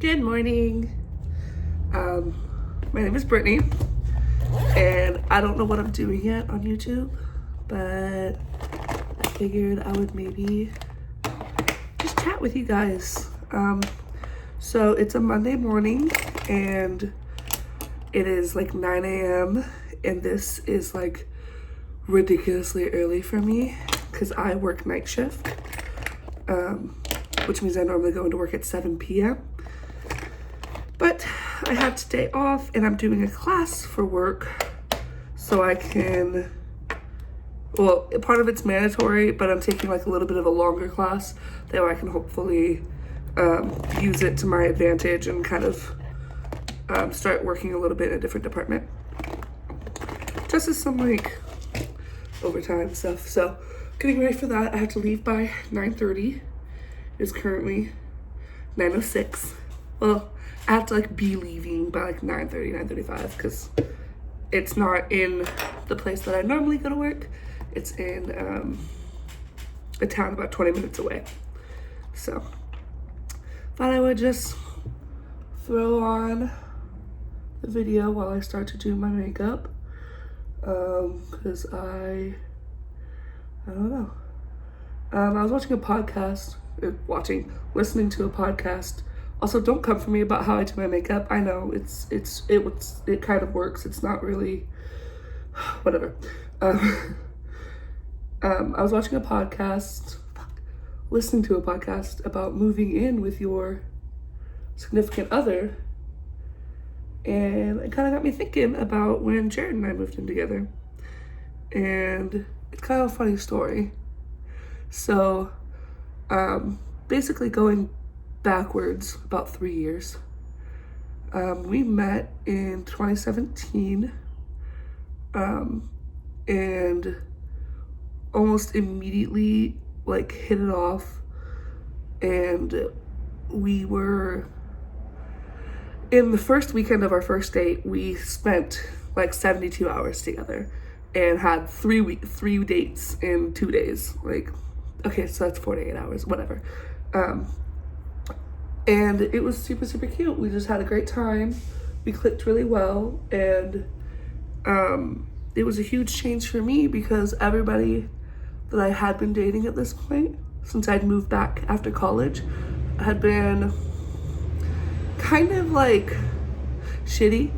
Good morning. My name is Brittany, and I don't know what I'm doing yet on YouTube, but I figured I would maybe just chat with you guys. So it's a Monday morning, and it is like 9 a.m., and this is like ridiculously early for me because I work night shift, which means I normally go into work at 7 p.m. But I have today off and I'm doing a class for work so I can, well, part of it's mandatory, but I'm taking like a little bit of a longer class that way I can hopefully use it to my advantage and kind of start working a little bit in a different department. Just as some like overtime stuff. So getting ready for that. I have to leave by 9:30. It's currently 9:06. Well, I have to like be leaving by like 9:30, 9:35 because it's not in the place that I normally go to work. It's in a town about 20 minutes away. So thought I would just throw on the video while I start to do my makeup because I don't know. I was watching a podcast, listening to a podcast. Also, don't come for me about how I do my makeup. I know it kind of works. It's not really, whatever. I was watching listening to a podcast about moving in with your significant other, and it kind of got me thinking about when Jared and I moved in together. And it's kind of a funny story. So, basically going backwards about 3 years. We met in 2017 and almost immediately like hit it off, and we were in the first weekend of our first date. We spent like 72 hours together and had three dates in 2 days. Like, okay, so that's 48 hours, whatever. And it was super, super cute. We just had a great time. We clicked really well. And it was a huge change for me because everybody that I had been dating at this point, since I'd moved back after college, had been kind of like shitty,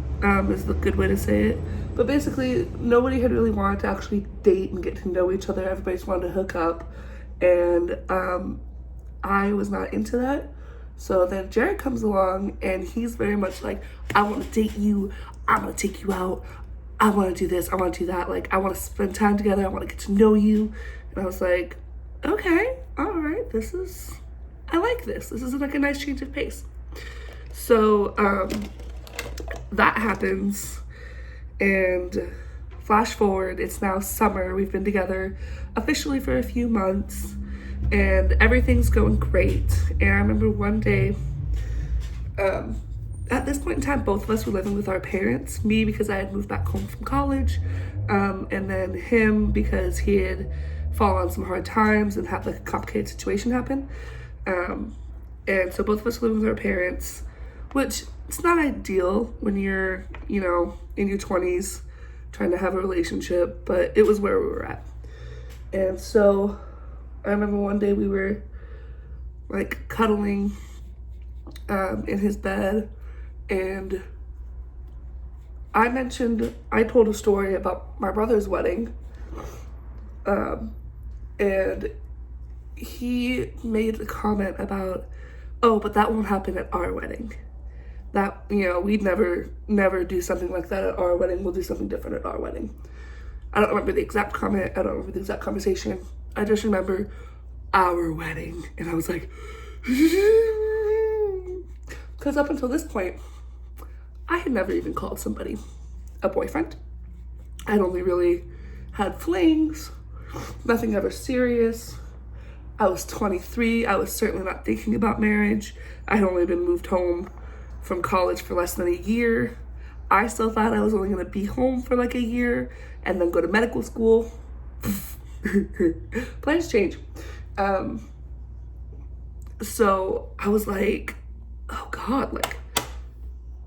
is the good way to say it. But basically, nobody had really wanted to actually date and get to know each other. Everybody just wanted to hook up. And I was not into that. So then Jared comes along and he's very much like, I want to date you. I want to take you out. I want to do this. I want to do that. Like, I want to spend time together. I want to get to know you. And I was like, okay, all right. I like this. This is like a nice change of pace. So that happens, and flash forward, it's now summer. We've been together officially for a few months. And everything's going great. And I remember one day, at this point in time, both of us were living with our parents. Me, because I had moved back home from college. And then him, because he had fallen on some hard times and had like a complicated situation happen. And so both of us were living with our parents, which it's not ideal when you're, in your 20s trying to have a relationship, but it was where we were at. And so I remember one day we were like cuddling in his bed, and I told a story about my brother's wedding, and he made a comment about, oh, but that won't happen at our wedding. That, we'd never do something like that at our wedding. We'll do something different at our wedding. I don't remember the exact comment. I don't remember the exact conversation. I just remember our wedding. And I was like, because up until this point, I had never even called somebody a boyfriend. I'd only really had flings, nothing ever serious. I was 23. I was certainly not thinking about marriage. I had only been moved home from college for less than a year. I still thought I was only going to be home for like a year and then go to medical school. Plans change. So I was like, oh God, like,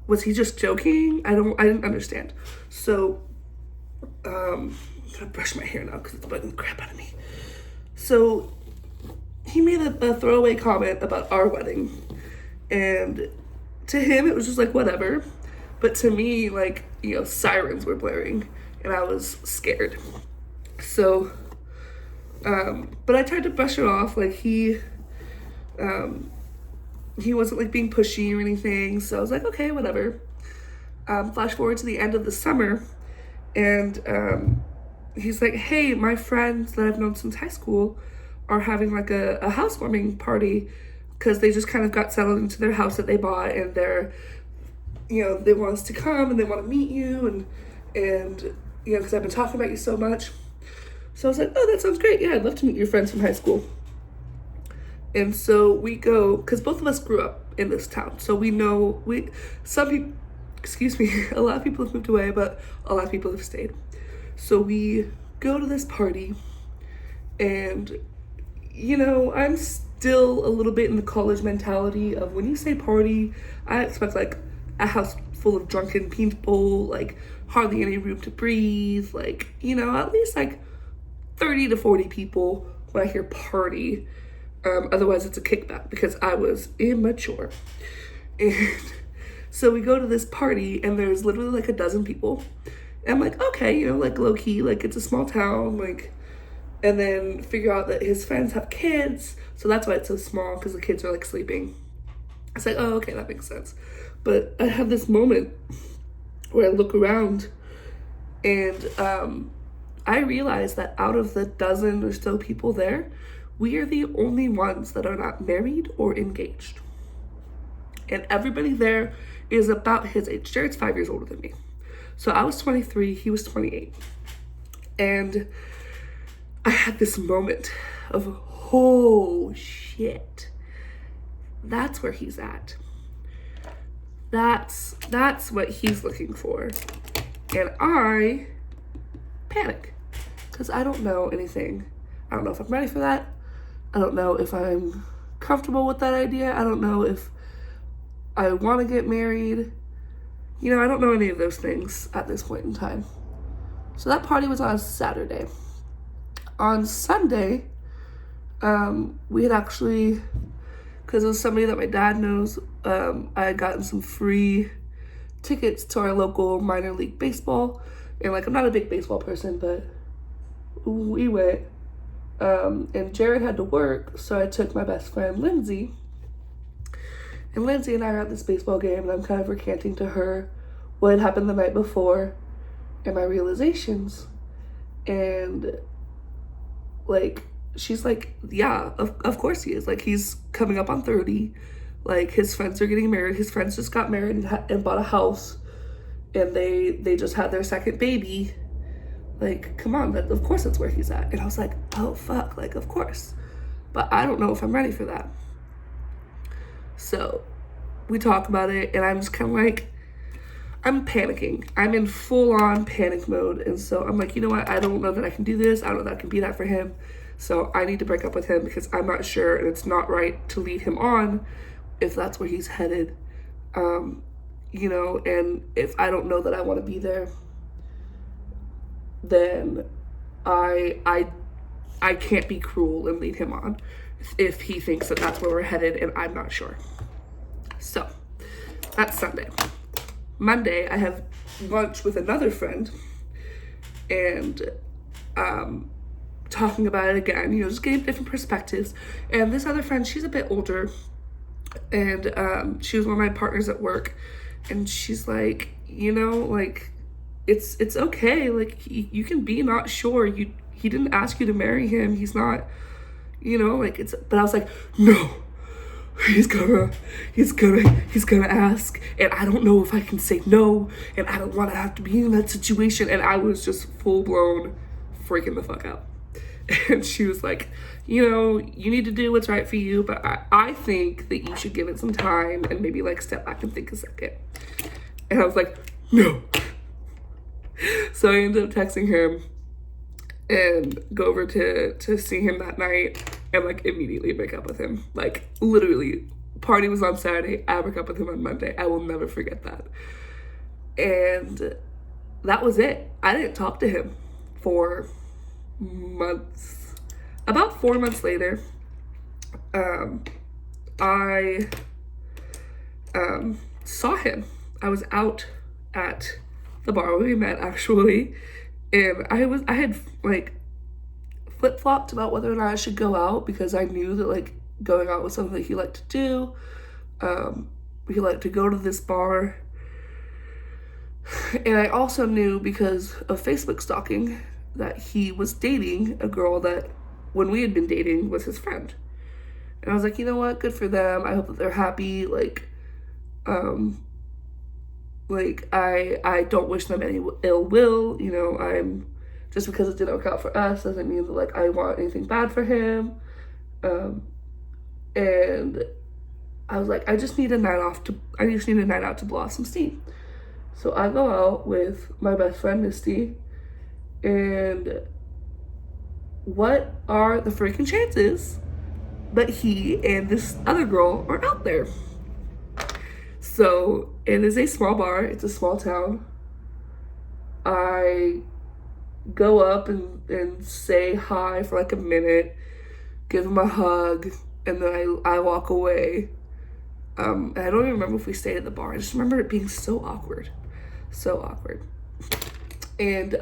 was he just joking? I didn't understand. So, I'm gonna brush my hair now because it's bugging the crap out of me. So, he made a throwaway comment about our wedding. And to him, it was just like, whatever. But to me, like, sirens were blaring. And I was scared. So, but I tried to brush it off. Like, he wasn't, like, being pushy or anything. So I was like, okay, whatever. Flash forward to the end of the summer. And he's like, hey, my friends that I've known since high school are having, like, a housewarming party because they just kind of got settled into their house that they bought, and they're, they want us to come and they want to meet you, and because I've been talking about you so much. So I was like, oh, that sounds great. Yeah, I'd love to meet your friends from high school. And so we go, because both of us grew up in this town. So we know, some people, excuse me, a lot of people have moved away, but a lot of people have stayed. So we go to this party, and, I'm still a little bit in the college mentality of when you say party, I expect like a house full of drunken people, like hardly any room to breathe, like, at least like 30 to 40 people when I hear party. Otherwise it's a kickback because I was immature. And so we go to this party and there's literally like a dozen people. And I'm like, okay, like low key, like it's a small town, like, and then figure out that his friends have kids. So that's why it's so small, because the kids are like sleeping. It's like, oh, okay, that makes sense. But I have this moment where I look around and I realize that out of the dozen or so people there, we are the only ones that are not married or engaged. And everybody there is about his age. Jared's 5 years older than me. So I was 23, he was 28. And I had this moment of, oh shit, that's where he's at. That's what he's looking for. And I panic because I don't know anything. I don't know if I'm ready for that. I don't know if I'm comfortable with that idea. I don't know if I want to get married. I don't know any of those things at this point in time. So that party was on a Saturday. On Sunday, we had actually, because it was somebody that my dad knows, I had gotten some free tickets to our local minor league baseball. And like, I'm not a big baseball person, but we went. And Jared had to work, so I took my best friend, Lindsay. And Lindsay and I are at this baseball game, and I'm kind of recanting to her what had happened the night before and my realizations. And like, she's like, yeah, of course he is. Like, he's coming up on 30. Like, his friends are getting married. His friends just got married and bought a house. And they just had their second baby. Like, come on, of course that's where he's at. And I was like, oh, fuck, like, of course. But I don't know if I'm ready for that. So we talk about it, and I'm just kind of like, I'm panicking. I'm in full-on panic mode. And so I'm like, you know what? I don't know that I can do this. I don't know that I can be that for him. So I need to break up with him because I'm not sure, and it's not right to lead him on if that's where he's headed. And if I don't know that I want to be there, then I can't be cruel and lead him on if he thinks that that's where we're headed and I'm not sure. So that's Sunday. Monday, I have lunch with another friend and talking about it again, just getting different perspectives. And this other friend, she's a bit older, and she was one of my partners at work, and she's like, like, it's okay, like, you can be not sure. He didn't ask you to marry him. He's not, like, but I was like, no, he's gonna ask, and I don't know if I can say no, and I don't want to have to be in that situation. And I was just full blown freaking the fuck out. And she was like, you need to do what's right for you, but I think that you should give it some time and maybe like step back and think a second. And I was like, no. So I ended up texting him and go over to see him that night and like immediately break up with him. Like literally Party was on Saturday. I broke up with him on Monday. I will never forget that. And that was it. I didn't talk to him for months. About 4 months later, I saw him. I was out at the bar where we met, actually, and I had like flip-flopped about whether or not I should go out, because I knew that like going out was something that he liked to do. He liked to go to this bar, and I also knew, because of Facebook stalking, that he was dating a girl that, when we had been dating, was his friend. And I was like, you know what, good for them. I hope that they're happy. I don't wish them any ill will. You know, just because it didn't work out for us doesn't mean that like I want anything bad for him. And I was like, I just need a night out to blow off some steam. So I go out with my best friend Misty, and what are the freaking chances that he and this other girl are out there? So it is a small bar. It's a small town. I go up and say hi for like a minute, give him a hug, and then I walk away. And I don't even remember if we stayed at the bar. I just remember it being so awkward. So awkward. And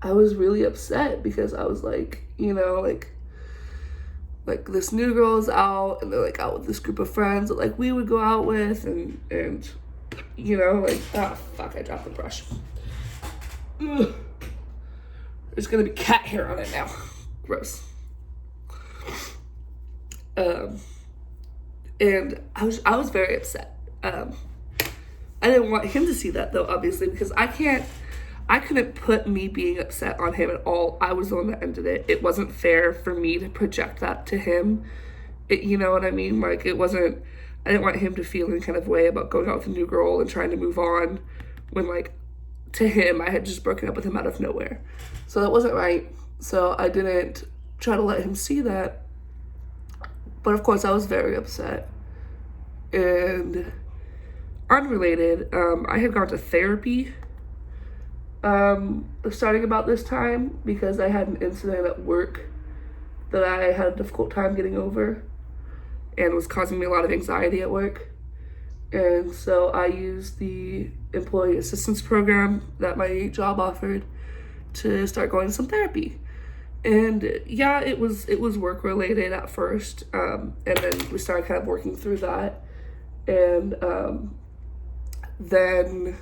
I was really upset, because I was like, you know, like this new girl's out, and they're like out with this group of friends that like we would go out with, and you know, like, ah, fuck, I dropped the brush. Ugh. There's gonna be cat hair on it now. Gross. And I was very upset. I didn't want him to see that, though, obviously, because I couldn't put me being upset on him at all. I was the one that ended it. It wasn't fair for me to project that to him. You know what I mean? Like, I didn't want him to feel any kind of way about going out with a new girl and trying to move on, when, like, to him, I had just broken up with him out of nowhere. So that wasn't right. So I didn't try to let him see that. But of course, I was very upset. And unrelated, I had gone to therapy starting about this time, because I had an incident at work that I had a difficult time getting over and was causing me a lot of anxiety at work. And so I used the employee assistance program that my job offered to start going to some therapy. And yeah, it was work related at first, and then we started kind of working through that, and then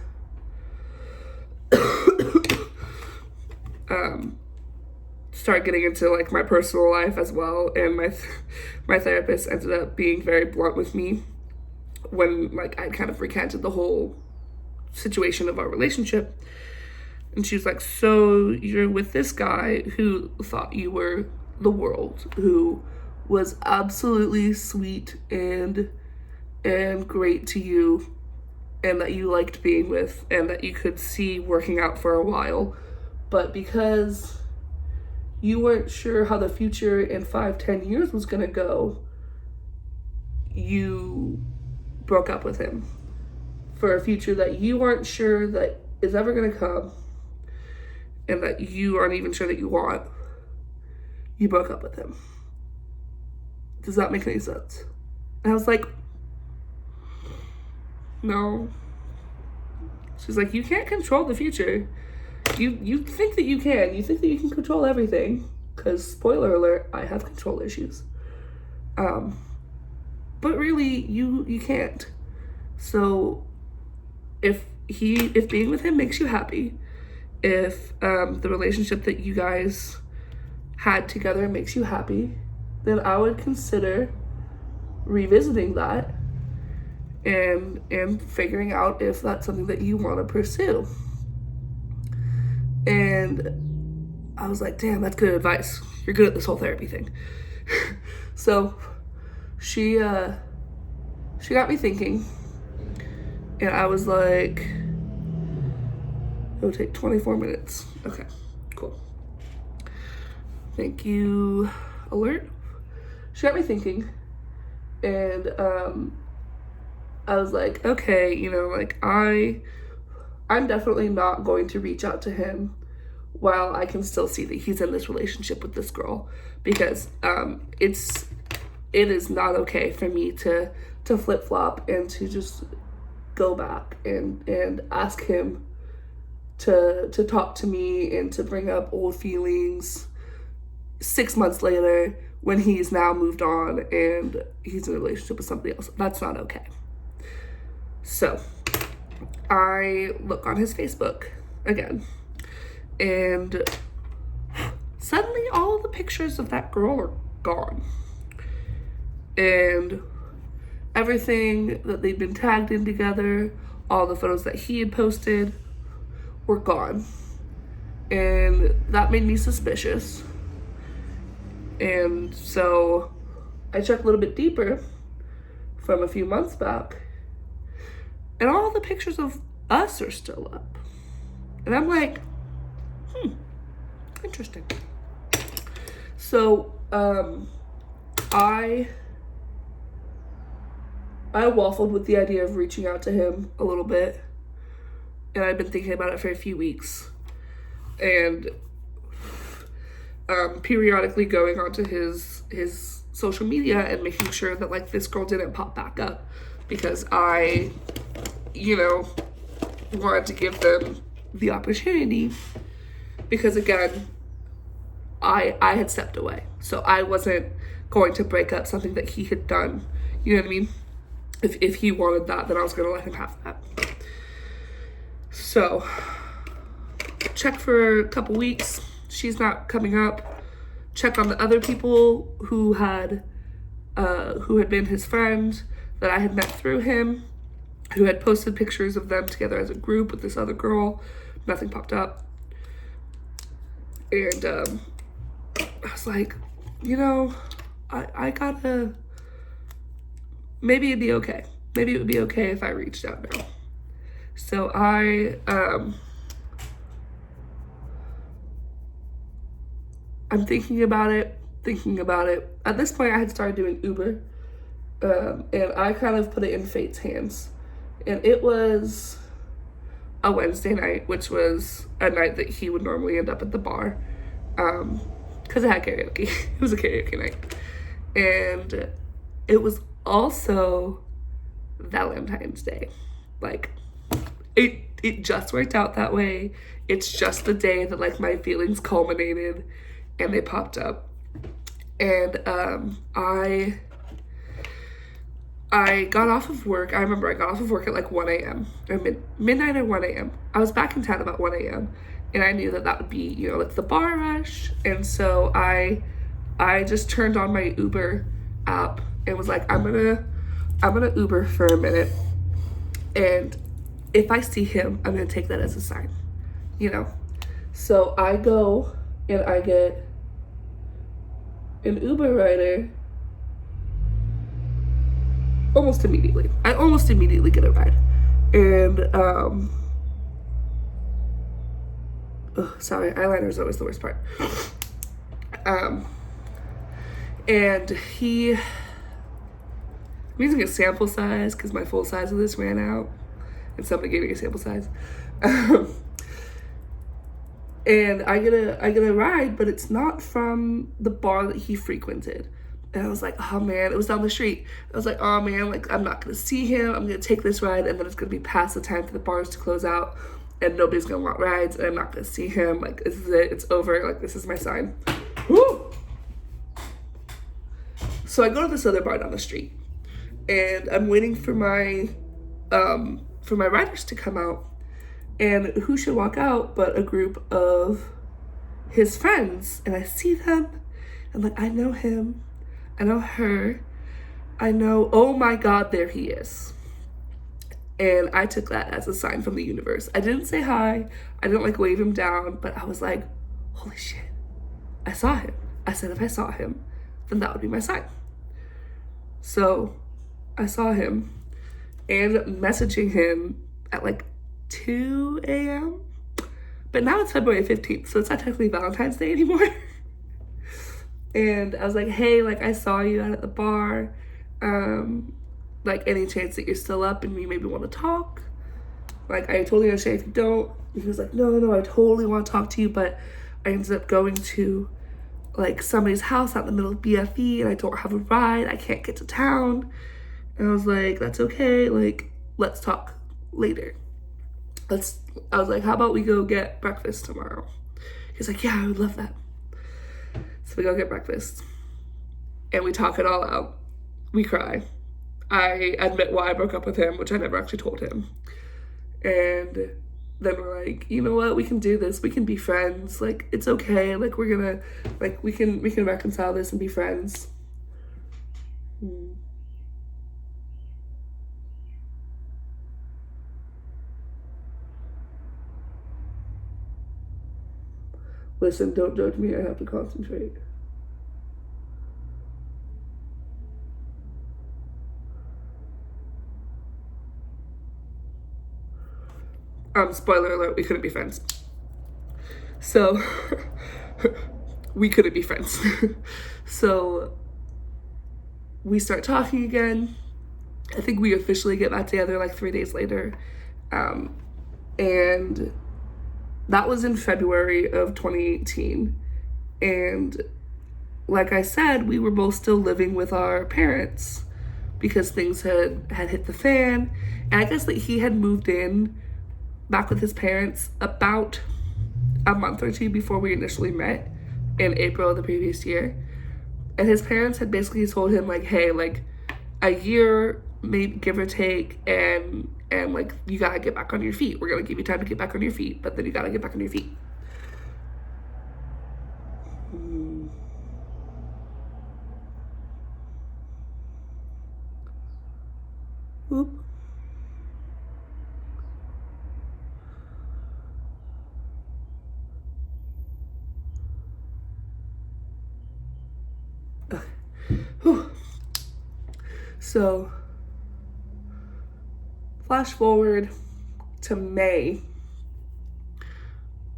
start getting into like my personal life as well. And my therapist ended up being very blunt with me when like I kind of recanted the whole situation of our relationship. And she was like, so you're with this guy who thought you were the world, who was absolutely sweet and great to you, and that you liked being with, and that you could see working out for a while. But because you weren't sure how the future in 5-10 years was going to go, you broke up with him for a future that you weren't sure that is ever going to come, and that you aren't even sure that you want. You broke up with him. Does that make any sense? And I was like, no. She's like, you can't control the future. You think that you can. You think that you can control everything. Because, spoiler alert, I have control issues. But really, you can't. So, if being with him makes you happy, if the relationship that you guys had together makes you happy, then I would consider revisiting that and figuring out if that's something that you want to pursue. And I was like, damn, that's good advice. You're good at this whole therapy thing. So she got me thinking, and I was like, it'll take 24 minutes. Okay, cool. Thank you, alert. She got me thinking, And I was like, okay, you know, like I'm definitely not going to reach out to him while I can still see that he's in this relationship with this girl, because it is not okay for me to flip-flop and to just go back and ask him to talk to me and to bring up old feelings 6 months later when he's now moved on and he's in a relationship with somebody else. That's not okay. So I look on his Facebook again, and suddenly all of the pictures of that girl are gone. And everything that they'd been tagged in together, all the photos that he had posted were gone. And that made me suspicious. And so I checked a little bit deeper from a few months back, and all the pictures of us are still up. And I'm like, interesting. So I waffled with the idea of reaching out to him a little bit, and I've been thinking about it for a few weeks, and periodically going onto his social media and making sure that like this girl didn't pop back up, because I, you know, wanted to give them the opportunity, because again, I had stepped away, so I wasn't going to break up something that he had done. You know what I mean? If he wanted that, then I was gonna let him have that. So check for a couple weeks, she's not coming up. Check on the other people who had been his friend that I had met through him, who had posted pictures of them together as a group with this other girl. Nothing popped up. And I was like, you know, I gotta, maybe it'd be okay. Maybe it would be okay if I reached out now. So I'm thinking about it. At this point, I had started doing Uber, and I kind of put it in fate's hands. And it was a Wednesday night, which was a night that he would normally end up at the bar, because it had karaoke. It was a karaoke night. And it was also Valentine's Day. Like, it just worked out that way. It's just the day that like my feelings culminated and they popped up. And I got off of work. I remember I got off of work at like 1 a.m. or midnight or 1 a.m. I was back in town about 1 a.m. and I knew that would be, you know, like the bar rush. And so I just turned on my Uber app and was like, I'm gonna Uber for a minute, and if I see him, I'm gonna take that as a sign, you know. So I go and I get an Uber rider almost immediately. I almost immediately get a ride. And sorry, eyeliner is always the worst part. And I'm using a sample size because my full size of this ran out, and somebody gave me a sample size. And I get a ride, but it's not from the bar that he frequented. And I was like, oh man, it was down the street. I was like, oh man, like I'm not gonna see him. I'm gonna take this ride, and then it's gonna be past the time for the bars to close out, and nobody's gonna want rides, and I'm not gonna see him. Like, this is it, it's over. Like, this is my sign. Woo! So I go to this other bar down the street, and I'm waiting for my riders to come out. And who should walk out but a group of his friends. And I see them, and like, I know him, I know her, I know, oh my God, there he is. And I took that as a sign from the universe. I didn't say hi, I didn't like wave him down, but I was like, holy shit, I saw him. I said if I saw him, then that would be my sign. So I saw him, and messaging him at like 2 a.m. But now it's February 15th, so it's not technically Valentine's Day anymore. And I was like, hey, like I saw you out at the bar. Like, any chance that you're still up and you maybe want to talk? Like, I totally understand if you don't. He was like, no, I totally want to talk to you, but I ended up going to, like, somebody's house out in the middle of BFE, and I don't have a ride. I can't get to town. And I was like, that's okay. Like, let's talk later. I was like, how about we go get breakfast tomorrow? He's like, yeah, I would love that. So we go get breakfast. And we talk it all out. We cry. I admit why I broke up with him, which I never actually told him. And then we're like, you know what, we can do this. We can be friends. Like, it's okay. Like, we're gonna, like, we can reconcile this and be friends. Listen, don't judge me. I have to concentrate. Spoiler alert, we couldn't be friends. So, we couldn't be friends. So, we start talking again. I think we officially get back together like 3 days later. And that was in February of 2018. And like I said, we were both still living with our parents because things had hit the fan. And I guess that he had moved in back with his parents about a month or two before we initially met in April of the previous year. And his parents had basically told him, like, hey, like, a year, maybe give or take, and like, you gotta get back on your feet. We're gonna give you time to get back on your feet, but then you gotta get back on your feet. Oop. So, flash forward to May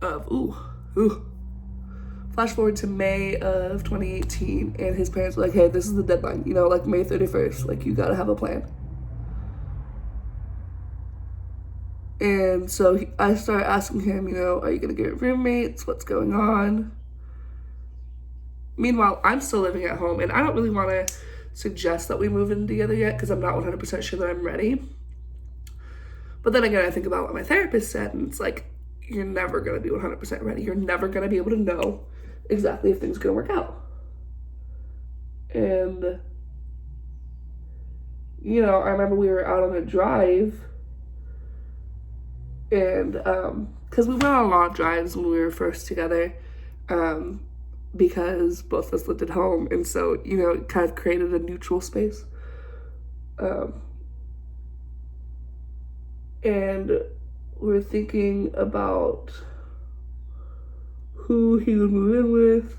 of, flash forward to May of 2018, and his parents were like, hey, this is the deadline, you know, like May 31st, like, you gotta have a plan. And so I started asking him, you know, are you gonna get roommates? What's going on? Meanwhile, I'm still living at home, and I don't really want to suggest that we move in together yet because I'm not 100% sure that I'm ready. But then again, I think about what my therapist said, and it's like, you're never going to be 100% ready. You're never going to be able to know exactly if things are going to work out. And, you know, I remember we were out on a drive, and because we went on a lot of drives when we were first together, because both of us lived at home, and so, you know, it kind of created a neutral space. And we're thinking about who he would move in with.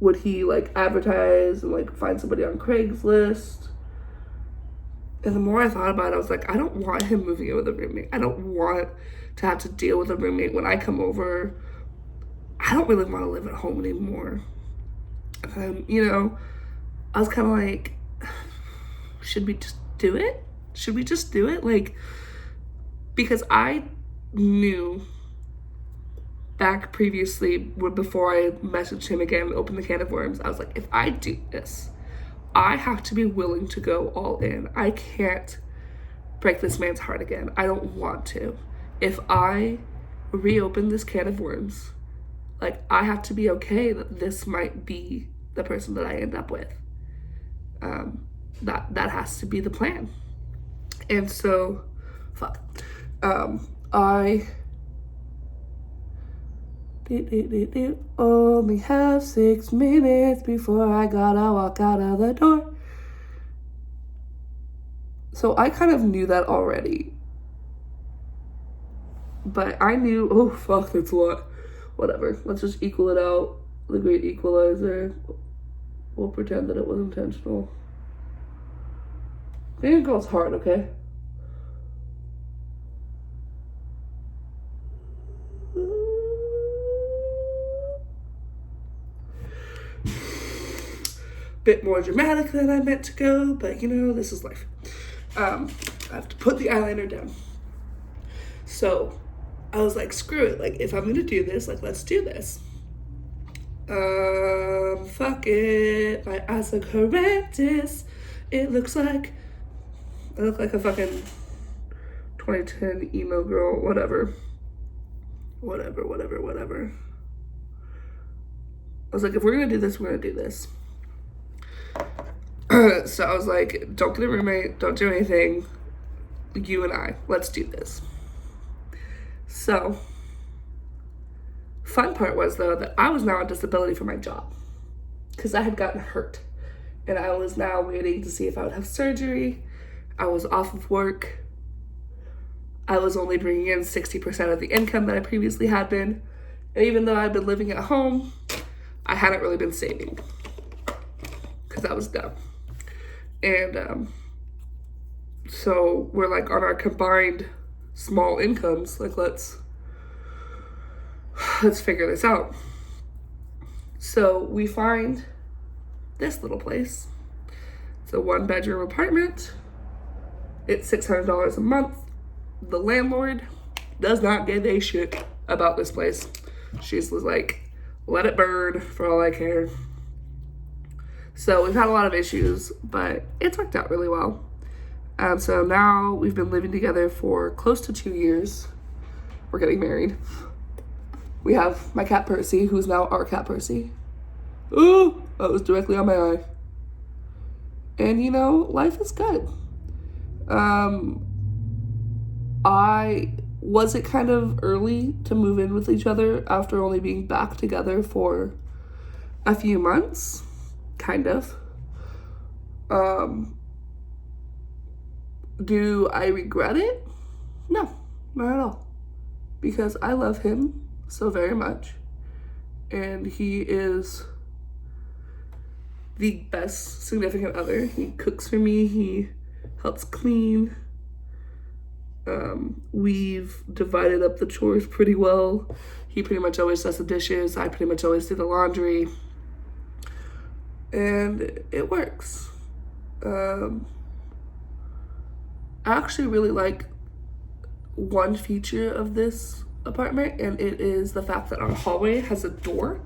Would he, like, advertise and, like, find somebody on Craigslist? And the more I thought about it, I was like, I don't want him moving in with a roommate. I don't want to have to deal with a roommate when I come over. I don't really want to live at home anymore. You know, I was kind of like, should we just do it? Should we just do it? Like, because I knew back previously, before I messaged him again and opened the can of worms, I was like, if I do this, I have to be willing to go all in. I can't break this man's heart again. I don't want to. If I reopen this can of worms, like, I have to be okay that this might be the person that I end up with. That has to be the plan. And so, I only have 6 minutes before I gotta walk out of the door. So I kind of knew that already. But I knew, oh fuck, that's a lot. Whatever, let's just equal it out. The great equalizer. We'll pretend that it was intentional. Being a girl's hard, okay? bit more dramatic than I meant to go, but you know, this is life. I have to put the eyeliner down. So I was like, screw it. Like, if I'm gonna do this, like, let's do this. Fuck it. My eyes look horrendous. It looks like I look like a fucking 2010 emo girl, whatever. I was like, if we're gonna do this, we're gonna do this. So I was like, don't get a roommate, don't do anything. You and I, let's do this. So, fun part was though that I was now on disability for my job because I had gotten hurt and I was now waiting to see if I would have surgery. I was off of work. I was only bringing in 60% of the income that I previously had been. And even though I'd been living at home, I hadn't really been saving because I was dumb. And so we're like on our combined small incomes, like let's figure this out. So we find this little place. It's a 1-bedroom apartment. It's $600 a month. The landlord does not give a shit about this place. She's like, let it burn for all I care. So we've had a lot of issues, but it's worked out really well. So now we've been living together for close to 2 years. We're getting married. We have my cat Percy, who's now our cat Percy. Ooh, that was directly on my eye. And you know, life is good. Was it kind of early to move in with each other after only being back together for a few months? Kind of. Do I regret it? No, not at all. Because I love him so very much. And he is the best significant other. He cooks for me. He helps clean. We've divided up the chores pretty well. He pretty much always does the dishes. I pretty much always do the laundry. And it works. I actually really like one feature of this apartment, and it is the fact that our hallway has a door,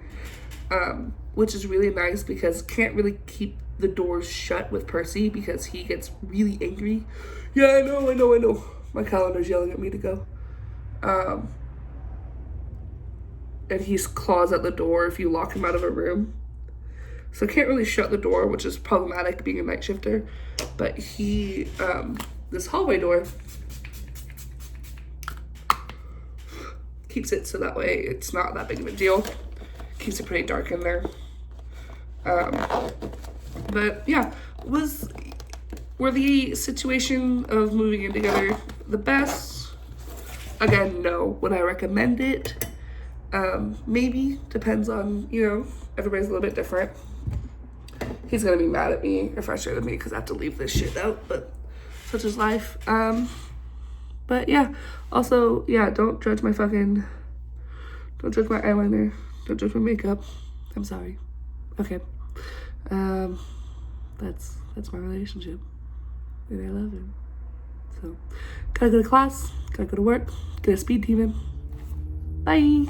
which is really nice because can't really keep the doors shut with Percy because he gets really angry. Yeah, I know. My calendar's yelling at me to go. And he's claws at the door if you lock him out of a room. So can't really shut the door, which is problematic being a night shifter. But he, this hallway door keeps it so that way it's not that big of a deal. Keeps it pretty dark in there. But yeah, were the situation of moving in together the best? Again, no. Would I recommend it? Maybe. Depends on, you know, everybody's a little bit different. He's gonna be mad at me or frustrated with me because I have to leave this shit out, but such is life. But yeah, also, yeah, don't judge my eyeliner. Don't judge my makeup. I'm sorry. Okay. That's my relationship. And I love him. So, gotta go to class, gotta go to work, get a speed demon. Bye.